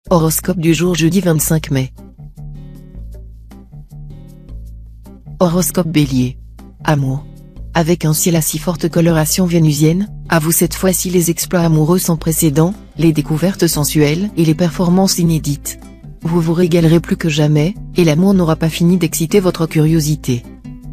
Horoscope du jour jeudi 25 mai. Horoscope Bélier. Amour. Avec un ciel à si forte coloration vénusienne, à vous cette fois-ci les exploits amoureux sans précédent, les découvertes sensuelles et les performances inédites. Vous vous régalerez plus que jamais, et l'amour n'aura pas fini d'exciter votre curiosité.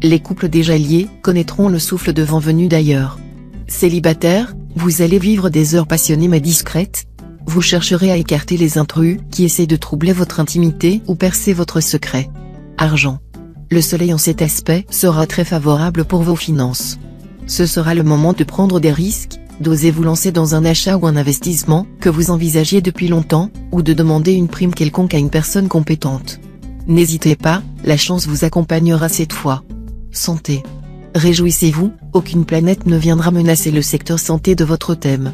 Les couples déjà liés connaîtront le souffle de vent venu d'ailleurs. Célibataire, vous allez vivre des heures passionnées mais discrètes. Vous chercherez à écarter les intrus qui essaient de troubler votre intimité ou percer votre secret. Argent. Le soleil en cet aspect sera très favorable pour vos finances. Ce sera le moment de prendre des risques, d'oser vous lancer dans un achat ou un investissement que vous envisagiez depuis longtemps, ou de demander une prime quelconque à une personne compétente. N'hésitez pas, la chance vous accompagnera cette fois. Santé. Réjouissez-vous, aucune planète ne viendra menacer le secteur santé de votre thème.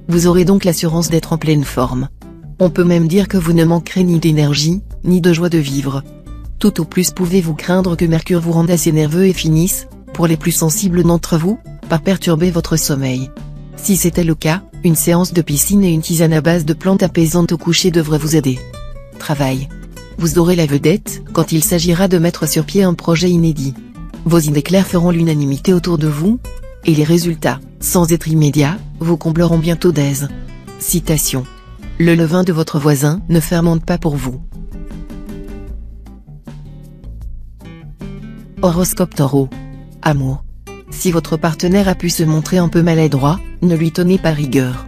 Vous aurez donc l'assurance d'être en pleine forme. On peut même dire que vous ne manquerez ni d'énergie, ni de joie de vivre. Tout au plus pouvez-vous craindre que Mercure vous rende assez nerveux et finisse, pour les plus sensibles d'entre vous, par perturber votre sommeil. Si c'était le cas, une séance de piscine et une tisane à base de plantes apaisantes au coucher devraient vous aider. Travail. Vous aurez la vedette quand il s'agira de mettre sur pied un projet inédit. Vos idées claires feront l'unanimité autour de vous, et les résultats, sans être immédiats, vous combleront bientôt d'aise. Citation. Le levain de votre voisin ne fermente pas pour vous. Horoscope Taureau. Amour. Si votre partenaire a pu se montrer un peu maladroit, ne lui tenez pas rigueur.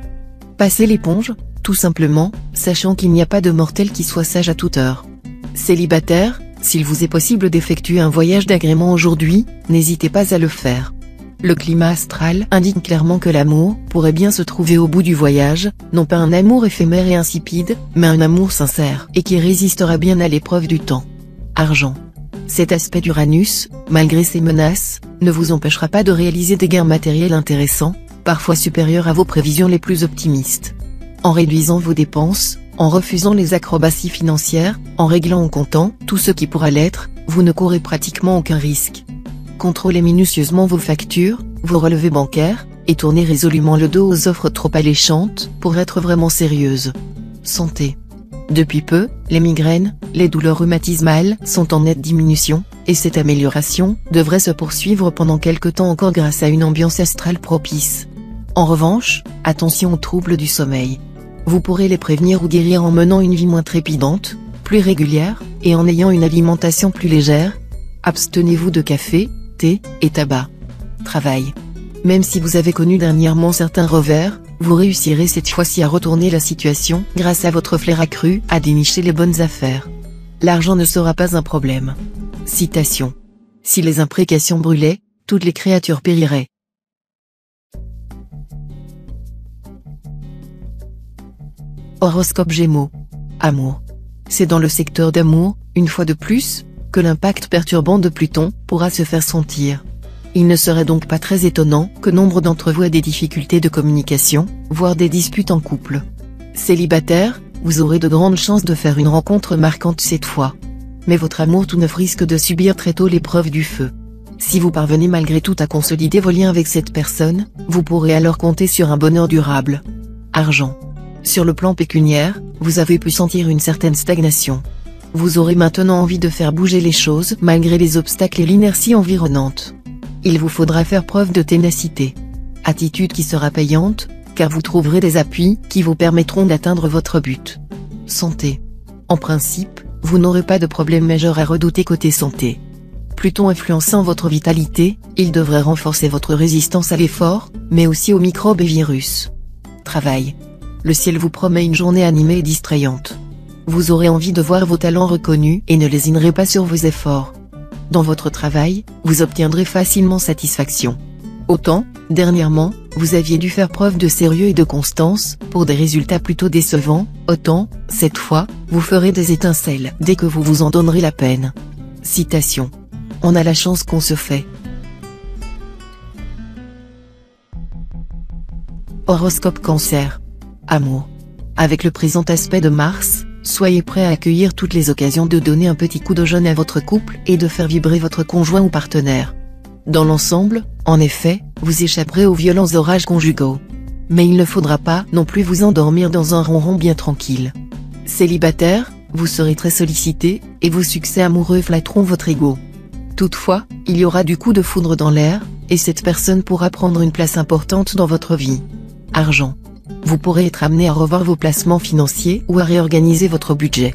Passez l'éponge, tout simplement, sachant qu'il n'y a pas de mortel qui soit sage à toute heure. Célibataire, s'il vous est possible d'effectuer un voyage d'agrément aujourd'hui, n'hésitez pas à le faire. Le climat astral indique clairement que l'amour pourrait bien se trouver au bout du voyage, non pas un amour éphémère et insipide, mais un amour sincère et qui résistera bien à l'épreuve du temps. Argent. Cet aspect d'Uranus, malgré ses menaces, ne vous empêchera pas de réaliser des gains matériels intéressants, parfois supérieurs à vos prévisions les plus optimistes. En réduisant vos dépenses, en refusant les acrobaties financières, en réglant en comptant tout ce qui pourra l'être, vous ne courez pratiquement aucun risque. Contrôlez minutieusement vos factures, vos relevés bancaires, et tournez résolument le dos aux offres trop alléchantes pour être vraiment sérieuses. Santé. Depuis peu, les migraines, les douleurs rhumatismales sont en nette diminution, et cette amélioration devrait se poursuivre pendant quelque temps encore grâce à une ambiance astrale propice. En revanche, attention aux troubles du sommeil. Vous pourrez les prévenir ou guérir en menant une vie moins trépidante, plus régulière, et en ayant une alimentation plus légère. Abstenez-vous de café, thé et tabac. Travail. Même si vous avez connu dernièrement certains revers, vous réussirez cette fois-ci à retourner la situation grâce à votre flair accru à dénicher les bonnes affaires. L'argent ne sera pas un problème. Citation. Si les imprécations brûlaient, toutes les créatures périraient. Horoscope Gémeaux. Amour. C'est dans le secteur d'amour, une fois de plus, que l'impact perturbant de Pluton pourra se faire sentir. Il ne serait donc pas très étonnant que nombre d'entre vous aient des difficultés de communication, voire des disputes en couple. Célibataire, vous aurez de grandes chances de faire une rencontre marquante cette fois. Mais votre amour tout neuf risque de subir très tôt l'épreuve du feu. Si vous parvenez malgré tout à consolider vos liens avec cette personne, vous pourrez alors compter sur un bonheur durable. Argent. Sur le plan pécuniaire, vous avez pu sentir une certaine stagnation. Vous aurez maintenant envie de faire bouger les choses malgré les obstacles et l'inertie environnante. Il vous faudra faire preuve de ténacité. Attitude qui sera payante, car vous trouverez des appuis qui vous permettront d'atteindre votre but. Santé. En principe, vous n'aurez pas de problème majeur à redouter côté santé. Pluton influençant votre vitalité, il devrait renforcer votre résistance à l'effort, mais aussi aux microbes et virus. Travail. Le ciel vous promet une journée animée et distrayante. Vous aurez envie de voir vos talents reconnus et ne lésinerez pas sur vos efforts. Dans votre travail, vous obtiendrez facilement satisfaction. Autant, dernièrement, vous aviez dû faire preuve de sérieux et de constance pour des résultats plutôt décevants, autant, cette fois, vous ferez des étincelles dès que vous vous en donnerez la peine. Citation. On a la chance qu'on se fait. Horoscope Cancer. Amour. Avec le présent aspect de Mars, soyez prêt à accueillir toutes les occasions de donner un petit coup de jeune à votre couple et de faire vibrer votre conjoint ou partenaire. Dans l'ensemble, en effet, vous échapperez aux violents orages conjugaux. Mais il ne faudra pas non plus vous endormir dans un ronron bien tranquille. Célibataire, vous serez très sollicité, et vos succès amoureux flatteront votre ego. Toutefois, il y aura du coup de foudre dans l'air, et cette personne pourra prendre une place importante dans votre vie. Argent. Vous pourrez être amené à revoir vos placements financiers ou à réorganiser votre budget.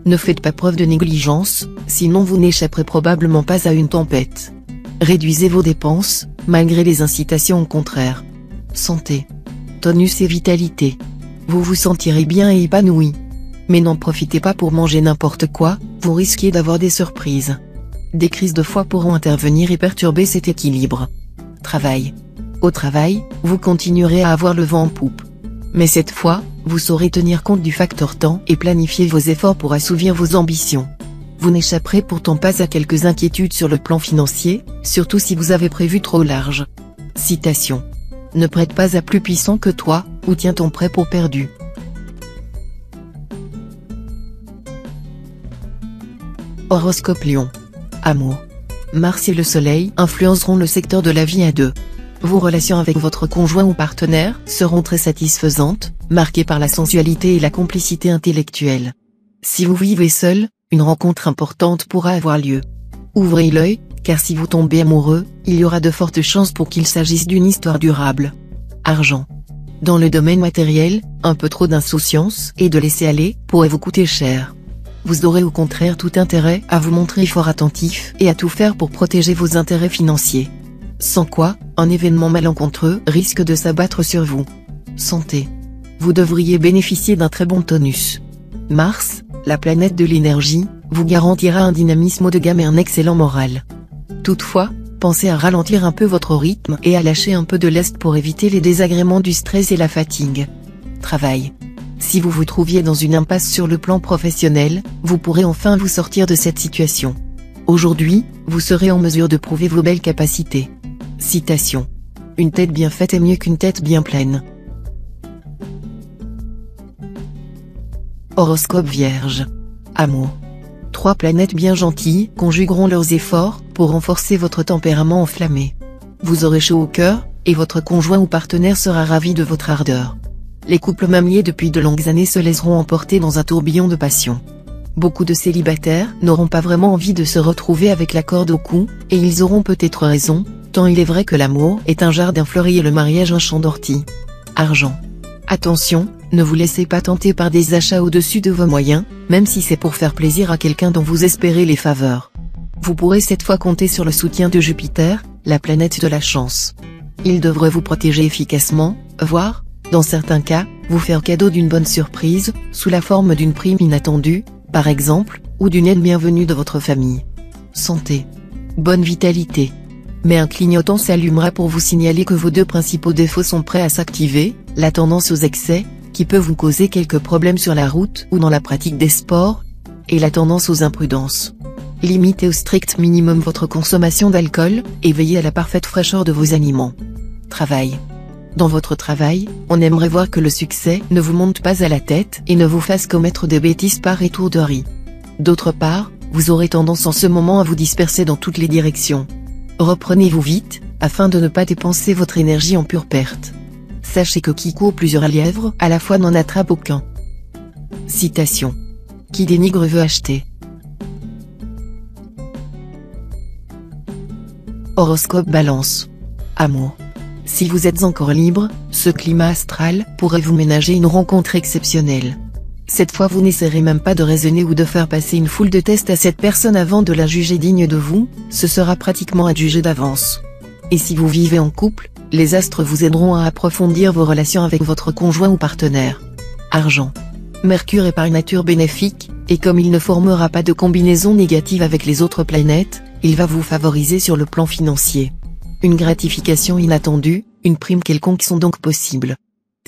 Ne faites pas preuve de négligence, sinon vous n'échapperez probablement pas à une tempête. Réduisez vos dépenses, malgré les incitations au contraire. Santé. Tonus et vitalité. Vous vous sentirez bien et épanoui. Mais n'en profitez pas pour manger n'importe quoi, vous risquez d'avoir des surprises. Des crises de foie pourront intervenir et perturber cet équilibre. Travail. Au travail, vous continuerez à avoir le vent en poupe. Mais cette fois, vous saurez tenir compte du facteur temps et planifier vos efforts pour assouvir vos ambitions. Vous n'échapperez pourtant pas à quelques inquiétudes sur le plan financier, surtout si vous avez prévu trop large. Citation. Ne prête pas à plus puissant que toi, ou tiens ton prêt pour perdu. Horoscope Lion. Amour. Mars et le Soleil influenceront le secteur de la vie à deux. Vos relations avec votre conjoint ou partenaire seront très satisfaisantes, marquées par la sensualité et la complicité intellectuelle. Si vous vivez seul, une rencontre importante pourra avoir lieu. Ouvrez l'œil, car si vous tombez amoureux, il y aura de fortes chances pour qu'il s'agisse d'une histoire durable. Argent. Dans le domaine matériel, un peu trop d'insouciance et de laisser-aller pourrait vous coûter cher. Vous aurez au contraire tout intérêt à vous montrer fort attentif et à tout faire pour protéger vos intérêts financiers. Sans quoi, un événement malencontreux risque de s'abattre sur vous. Santé. Vous devriez bénéficier d'un très bon tonus. Mars, la planète de l'énergie, vous garantira un dynamisme haut de gamme et un excellent moral. Toutefois, pensez à ralentir un peu votre rythme et à lâcher un peu de lest pour éviter les désagréments du stress et la fatigue. Travail. Si vous vous trouviez dans une impasse sur le plan professionnel, vous pourrez enfin vous sortir de cette situation. Aujourd'hui, vous serez en mesure de prouver vos belles capacités. Citation. Une tête bien faite est mieux qu'une tête bien pleine. Horoscope Vierge. Amour. 3 planètes bien gentilles conjugueront leurs efforts pour renforcer votre tempérament enflammé. Vous aurez chaud au cœur, et votre conjoint ou partenaire sera ravi de votre ardeur. Les couples même liés depuis de longues années se laisseront emporter dans un tourbillon de passion. Beaucoup de célibataires n'auront pas vraiment envie de se retrouver avec la corde au cou, et ils auront peut-être raison, tant il est vrai que l'amour est un jardin fleuri et le mariage un champ d'orties. Argent. Attention, ne vous laissez pas tenter par des achats au-dessus de vos moyens, même si c'est pour faire plaisir à quelqu'un dont vous espérez les faveurs. Vous pourrez cette fois compter sur le soutien de Jupiter, la planète de la chance. Il devrait vous protéger efficacement, voire, dans certains cas, vous faire cadeau d'une bonne surprise, sous la forme d'une prime inattendue, par exemple, ou d'une aide bienvenue de votre famille. Santé. Bonne vitalité. Mais un clignotant s'allumera pour vous signaler que vos 2 principaux défauts sont prêts à s'activer, la tendance aux excès, qui peut vous causer quelques problèmes sur la route ou dans la pratique des sports, et la tendance aux imprudences. Limitez au strict minimum votre consommation d'alcool, et veillez à la parfaite fraîcheur de vos aliments. Travail. Dans votre travail, on aimerait voir que le succès ne vous monte pas à la tête et ne vous fasse commettre des bêtises par étourderie. D'autre part, vous aurez tendance en ce moment à vous disperser dans toutes les directions. Reprenez-vous vite, afin de ne pas dépenser votre énergie en pure perte. Sachez que qui court plusieurs lièvres à la fois n'en attrape aucun. Citation. Qui dénigre veut acheter. Horoscope Balance. Amour. Si vous êtes encore libre, ce climat astral pourrait vous ménager une rencontre exceptionnelle. Cette fois vous n'essaierez même pas de raisonner ou de faire passer une foule de tests à cette personne avant de la juger digne de vous, ce sera pratiquement adjugé d'avance. Et si vous vivez en couple, les astres vous aideront à approfondir vos relations avec votre conjoint ou partenaire. Argent. Mercure est par nature bénéfique, et comme il ne formera pas de combinaison négative avec les autres planètes, il va vous favoriser sur le plan financier. Une gratification inattendue, une prime quelconque sont donc possibles.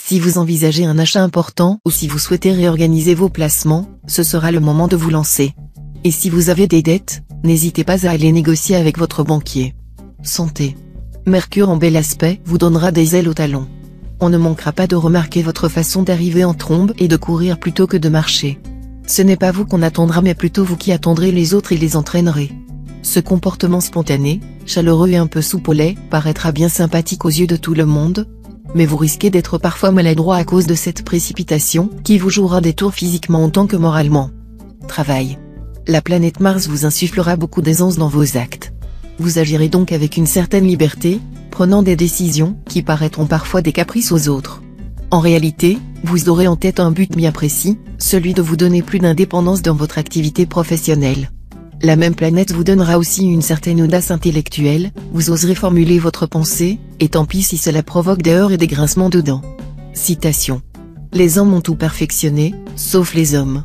Si vous envisagez un achat important ou si vous souhaitez réorganiser vos placements, ce sera le moment de vous lancer. Et si vous avez des dettes, n'hésitez pas à aller négocier avec votre banquier. Santé. Mercure en bel aspect vous donnera des ailes aux talons. On ne manquera pas de remarquer votre façon d'arriver en trombe et de courir plutôt que de marcher. Ce n'est pas vous qu'on attendra mais plutôt vous qui attendrez les autres et les entraînerez. Ce comportement spontané, chaleureux et un peu soupe au lait, paraîtra bien sympathique aux yeux de tout le monde. mais vous risquez d'être parfois maladroit à cause de cette précipitation, qui vous jouera des tours physiquement autant que moralement. Travail. La planète Mars vous insufflera beaucoup d'aisance dans vos actes. Vous agirez donc avec une certaine liberté, prenant des décisions qui paraîtront parfois des caprices aux autres. En réalité, vous aurez en tête un but bien précis, celui de vous donner plus d'indépendance dans votre activité professionnelle. La même planète vous donnera aussi une certaine audace intellectuelle, vous oserez formuler votre pensée, et tant pis si cela provoque des heurts et des grincements de dents. Citation. Les hommes ont tout perfectionné, sauf les hommes.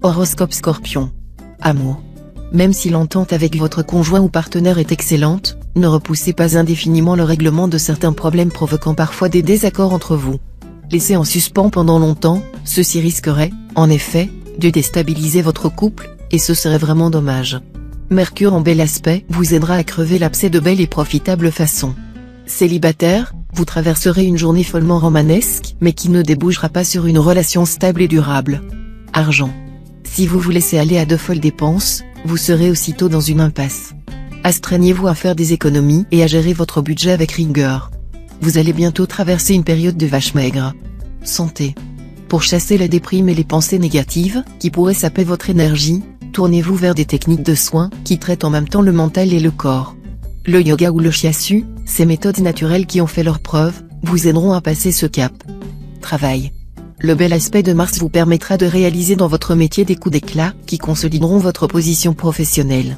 Horoscope Scorpion. Amour. Même si l'entente avec votre conjoint ou partenaire est excellente, ne repoussez pas indéfiniment le règlement de certains problèmes provoquant parfois des désaccords entre vous. Laissé en suspens pendant longtemps, ceci risquerait, en effet, de déstabiliser votre couple, et ce serait vraiment dommage. Mercure en bel aspect vous aidera à crever l'abcès de belle et profitable façon. Célibataire, vous traverserez une journée follement romanesque, mais qui ne débouchera pas sur une relation stable et durable. Argent. Si vous vous laissez aller à de folles dépenses, vous serez aussitôt dans une impasse. Astreignez-vous à faire des économies et à gérer votre budget avec rigueur. Vous allez bientôt traverser une période de vache maigre. Santé. Pour chasser la déprime et les pensées négatives, qui pourraient saper votre énergie, tournez-vous vers des techniques de soins, qui traitent en même temps le mental et le corps. Le yoga ou le shiatsu, ces méthodes naturelles qui ont fait leurs preuves, vous aideront à passer ce cap. Travail. Le bel aspect de Mars vous permettra de réaliser dans votre métier des coups d'éclat, qui consolideront votre position professionnelle.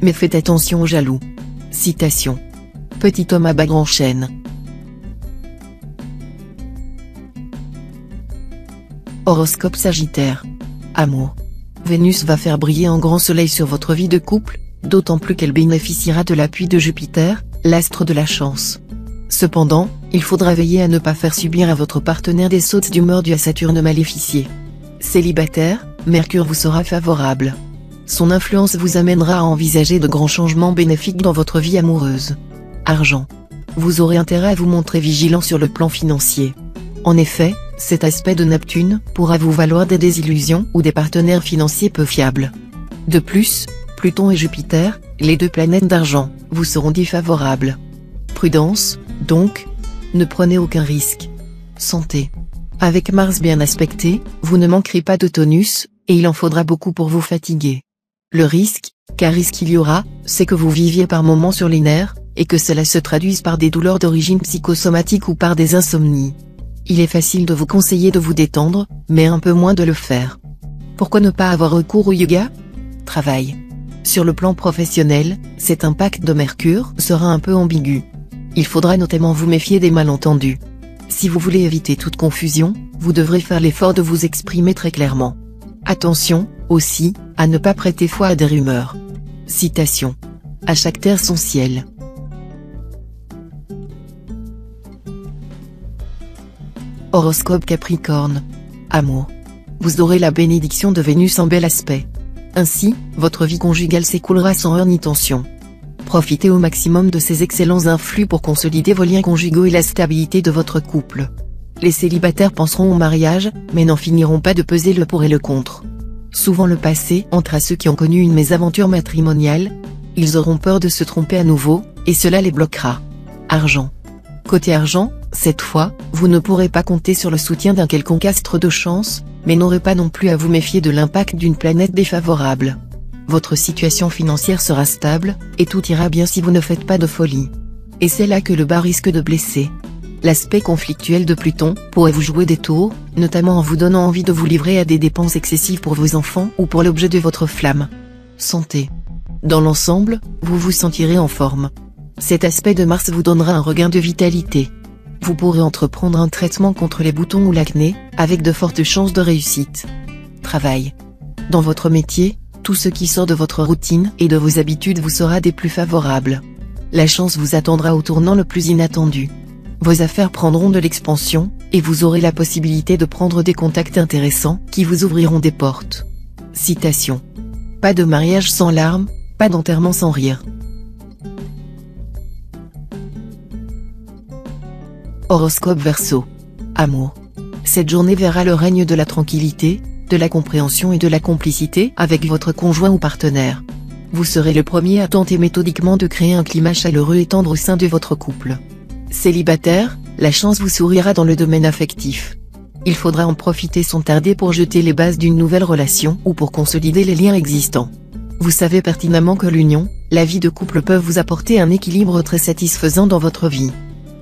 Mais faites attention aux jaloux. Citation. Petit homme à bas grand chêne. Horoscope Sagittaire. Amour. Vénus va faire briller un grand soleil sur votre vie de couple, d'autant plus qu'elle bénéficiera de l'appui de Jupiter, l'astre de la chance. Cependant, il faudra veiller à ne pas faire subir à votre partenaire des sautes d'humeur dues à Saturne maléficié. Célibataire, Mercure vous sera favorable. Son influence vous amènera à envisager de grands changements bénéfiques dans votre vie amoureuse. Argent. Vous aurez intérêt à vous montrer vigilant sur le plan financier. En effet, cet aspect de Neptune pourra vous valoir des désillusions ou des partenaires financiers peu fiables. De plus, Pluton et Jupiter, les deux planètes d'argent, vous seront défavorables. Prudence, donc, ne prenez aucun risque. Santé. Avec Mars bien aspecté, vous ne manquerez pas de tonus, et il en faudra beaucoup pour vous fatiguer. Le risque, car risque il y aura, c'est que vous viviez par moments sur les nerfs, et que cela se traduise par des douleurs d'origine psychosomatique ou par des insomnies. Il est facile de vous conseiller de vous détendre, mais un peu moins de le faire. Pourquoi ne pas avoir recours au yoga? Travail. Sur le plan professionnel, cet impact de Mercure sera un peu ambigu. Il faudra notamment vous méfier des malentendus. Si vous voulez éviter toute confusion, vous devrez faire l'effort de vous exprimer très clairement. Attention, aussi, à ne pas prêter foi à des rumeurs. Citation. À chaque terre son ciel. Horoscope Capricorne. Amour. Vous aurez la bénédiction de Vénus en bel aspect. Ainsi, votre vie conjugale s'écoulera sans heurts ni tension. Profitez au maximum de ces excellents influx pour consolider vos liens conjugaux et la stabilité de votre couple. Les célibataires penseront au mariage, mais n'en finiront pas de peser le pour et le contre. Souvent le passé entre à ceux qui ont connu une mésaventure matrimoniale. Ils auront peur de se tromper à nouveau, et cela les bloquera. Argent. Côté argent, cette fois, vous ne pourrez pas compter sur le soutien d'un quelconque astre de chance, mais n'aurez pas non plus à vous méfier de l'impact d'une planète défavorable. Votre situation financière sera stable, et tout ira bien si vous ne faites pas de folie. Et c'est là que le bas risque de blesser. L'aspect conflictuel de Pluton pourrait vous jouer des tours, notamment en vous donnant envie de vous livrer à des dépenses excessives pour vos enfants ou pour l'objet de votre flamme. Santé. Dans l'ensemble, vous vous sentirez en forme. Cet aspect de Mars vous donnera un regain de vitalité. Vous pourrez entreprendre un traitement contre les boutons ou l'acné, avec de fortes chances de réussite. Travail. Dans votre métier, tout ce qui sort de votre routine et de vos habitudes vous sera des plus favorables. La chance vous attendra au tournant le plus inattendu. Vos affaires prendront de l'expansion, et vous aurez la possibilité de prendre des contacts intéressants qui vous ouvriront des portes. Citation. Pas de mariage sans larmes, pas d'enterrement sans rire. Horoscope Verseau. Amour. Cette journée verra le règne de la tranquillité, de la compréhension et de la complicité avec votre conjoint ou partenaire. Vous serez le premier à tenter méthodiquement de créer un climat chaleureux et tendre au sein de votre couple. Célibataire, la chance vous sourira dans le domaine affectif. Il faudra en profiter sans tarder pour jeter les bases d'une nouvelle relation ou pour consolider les liens existants. Vous savez pertinemment que l'union, la vie de couple peuvent vous apporter un équilibre très satisfaisant dans votre vie.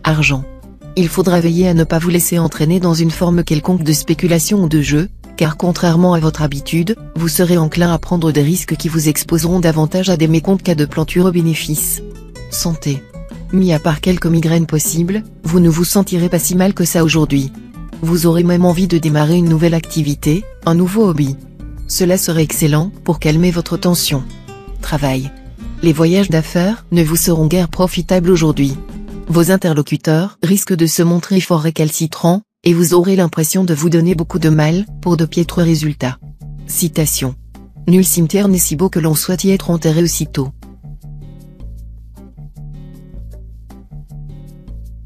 Argent. Il faudra veiller à ne pas vous laisser entraîner dans une forme quelconque de spéculation ou de jeu, car contrairement à votre habitude, vous serez enclin à prendre des risques qui vous exposeront davantage à des mécomptes qu'à de plantureux bénéfices. Santé. Mis à part quelques migraines possibles, vous ne vous sentirez pas si mal que ça aujourd'hui. Vous aurez même envie de démarrer une nouvelle activité, un nouveau hobby. Cela serait excellent pour calmer votre tension. Travail. Les voyages d'affaires ne vous seront guère profitables aujourd'hui. Vos interlocuteurs risquent de se montrer fort récalcitrants, et vous aurez l'impression de vous donner beaucoup de mal, pour de piètres résultats. Citation. Nul cimetière n'est si beau que l'on souhaite y être enterré aussitôt.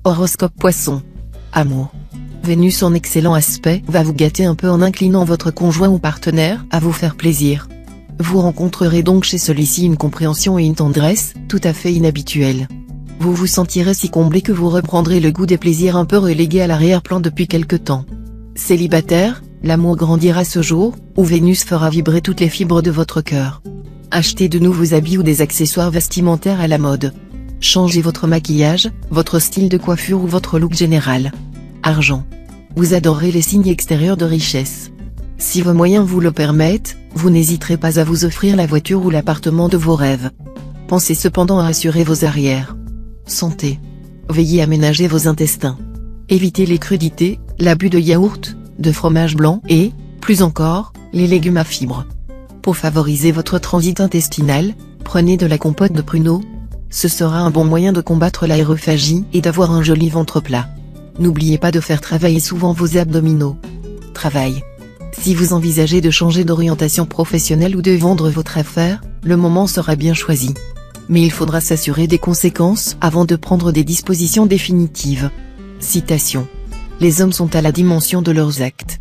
Horoscope Poisson. Amour. Vénus en excellent aspect va vous gâter un peu en inclinant votre conjoint ou partenaire à vous faire plaisir. Vous rencontrerez donc chez celui-ci une compréhension et une tendresse, tout à fait inhabituelles. Vous vous sentirez si comblé que vous reprendrez le goût des plaisirs un peu relégués à l'arrière-plan depuis quelque temps. Célibataire, l'amour grandira ce jour, où Vénus fera vibrer toutes les fibres de votre cœur. Achetez de nouveaux habits ou des accessoires vestimentaires à la mode. Changez votre maquillage, votre style de coiffure ou votre look général. Argent. Vous adorerez les signes extérieurs de richesse. Si vos moyens vous le permettent, vous n'hésiterez pas à vous offrir la voiture ou l'appartement de vos rêves. Pensez cependant à assurer vos arrières. Santé. Veillez à ménager vos intestins. Évitez les crudités, l'abus de yaourt, de fromage blanc et, plus encore, les légumes à fibres. Pour favoriser votre transit intestinal, prenez de la compote de pruneaux. Ce sera un bon moyen de combattre l'aérophagie et d'avoir un joli ventre plat. N'oubliez pas de faire travailler souvent vos abdominaux. Travail. Si vous envisagez de changer d'orientation professionnelle ou de vendre votre affaire, le moment sera bien choisi. Mais il faudra s'assurer des conséquences avant de prendre des dispositions définitives. Citation. Les hommes sont à la dimension de leurs actes.